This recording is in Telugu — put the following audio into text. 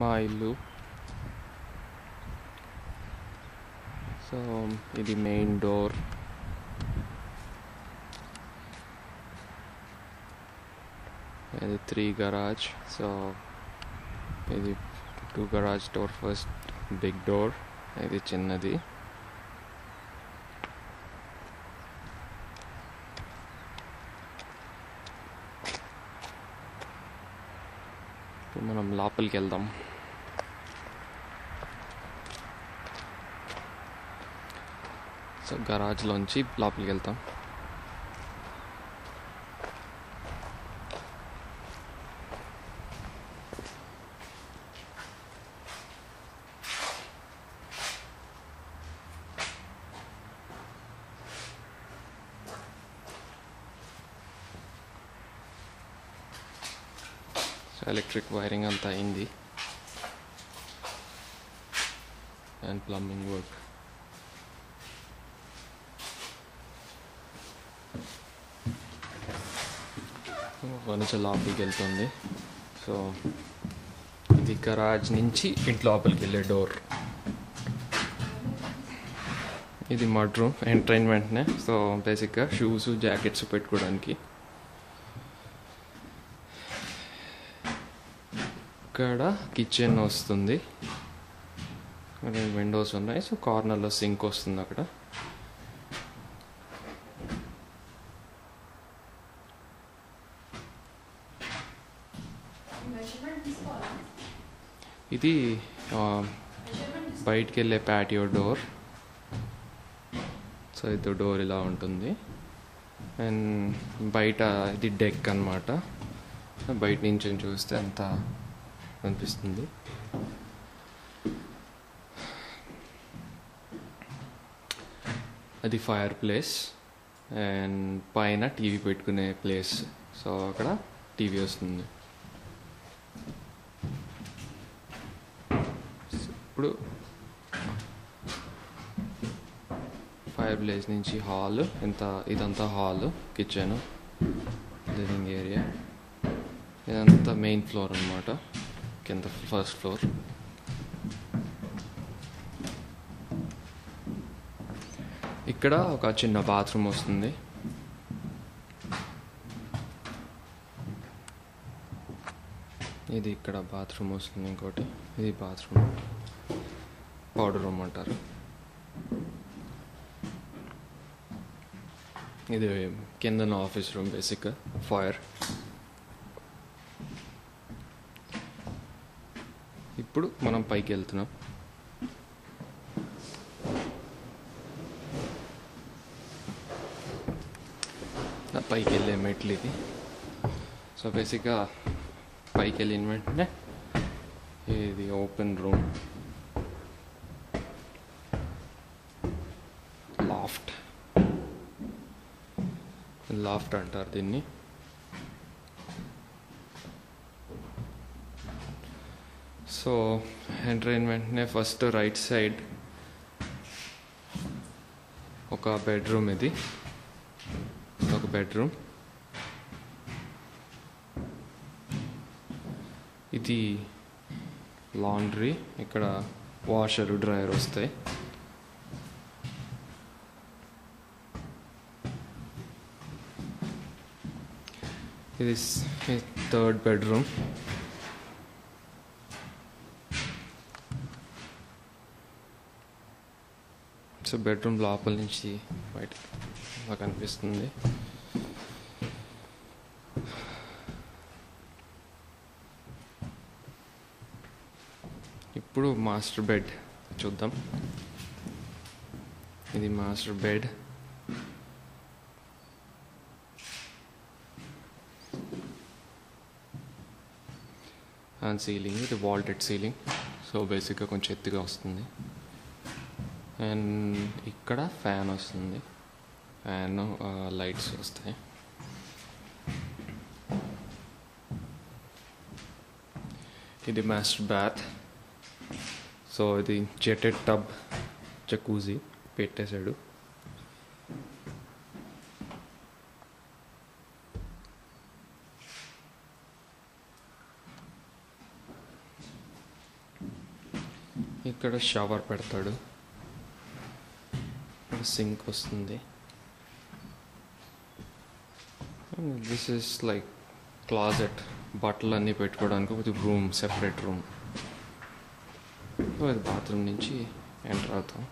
మా ఇల్లు. సో ఇది మెయిన్ డోర్. ఇది 3 గరాజ్. సో ఇది 2 garage door, first big door, ఇది చిన్నది. ఇప్పుడు మనం లోపలికి వెళ్దాం. సో గరాజ్లోంచి లోపలికి వెళ్తాం. సో ఎలక్ట్రిక్ వైరింగ్ అంతా అయింది అండ్ ప్లంబింగ్ వర్క్. కొంచెం లోపలికి వెళ్తుంది. సో ఇది గరాజ్ నుంచి ఇంటి లోపలికి వెళ్ళే డోర్. ఇది మడ్ రూమ్. ఎంటర్ అయిన వెంటనే సో బేసిక్గా షూస్ జాకెట్స్ పెట్టుకోవడానికి. ఇక్కడ కిచెన్ వస్తుంది, విండోస్ ఉన్నాయి. సో కార్నర్లో సింక్ వస్తుంది అక్కడ. ఇది బయటికి వెళ్ళే ప్యాటియో డోర్. సో ఇది డోర్ ఇలా ఉంటుంది. అండ్ బయట ఇది డెక్ అన్నమాట. బయట నుంచి చూస్తే అంత అనిపిస్తుంది. అది ఫైర్ ప్లేస్ అండ్ పైన టీవీ పెట్టుకునే ప్లేస్. సో అక్కడ టీవీ వస్తుంది. ఇప్పుడు ఫైర్ ప్లేస్ నుంచి హాల్, ఇదంతా హాల్, కిచెన్, లివింగ్ ఏరియా. ఇదంతా మెయిన్ ఫ్లోర్ అన్నమాట, కింద ఫస్ట్ ఫ్లోర్. ఇక్కడ ఒక చిన్న బాత్రూమ్ వస్తుంది. ఇది ఇక్కడ బాత్రూమ్ వస్తుంది. ఇంకోటి ఇది బాత్రూమ్, పౌడర్ రూమ్ అంటారు. ఇది కింద ఆఫీస్ రూమ్, బేసిక్గా ఫైర్. ఇప్పుడు మనం పైకి వెళ్తున్నాం. పైకి వెళ్ళే మెట్లు ఇది. సో బేసిక్గా పైకి వెళ్ళిన వెంటనే ఇది ఓపెన్ రూమ్, లాఫ్ట్ అంటారు దీన్ని. సో ఎంటర్ అయిన వెంటనే ఫస్ట్ రైట్ సైడ్ ఒక బెడ్రూమ్. ఇది ఒక బెడ్రూమ్. ఇది లాండ్రీ. ఇక్కడ వాషర్, డ్రైయర్ వస్తాయి. ఇది థర్డ్ బెడ్రూమ్. సో బెడ్రూమ్ లోపల నుంచి బయట అలా కనిపిస్తుంది. ఇప్పుడు మాస్టర్ బెడ్ చూద్దాం. ఇది మాస్టర్ బెడ్. అండ్ సీలింగ్, ఇది వాల్టెడ్ సీలింగ్. సో బేసిక్గా కొంచెం ఎత్తుగా వస్తుంది. అండ్ ఇక్కడ ఫ్యాన్ వస్తుంది, ఫ్యాన్, లైట్స్ వస్తాయి. ఇది మాస్టర్ బాత్. సో ఇది జెటెడ్ టబ్, జకూజీ పెట్టేశాడు. ఇక్కడ షవర్ పెడతాడు, ఇక్కడ సింక్ వస్తుంది. దిస్ ఇస్ లైక్ క్లాజెట్, బట్టలు అన్నీ పెట్టుకోవడానికి ఒక రూమ్, సెపరేట్ రూమ్. బాత్రూమ్ నుంచి ఎంటర్ అవుతాం.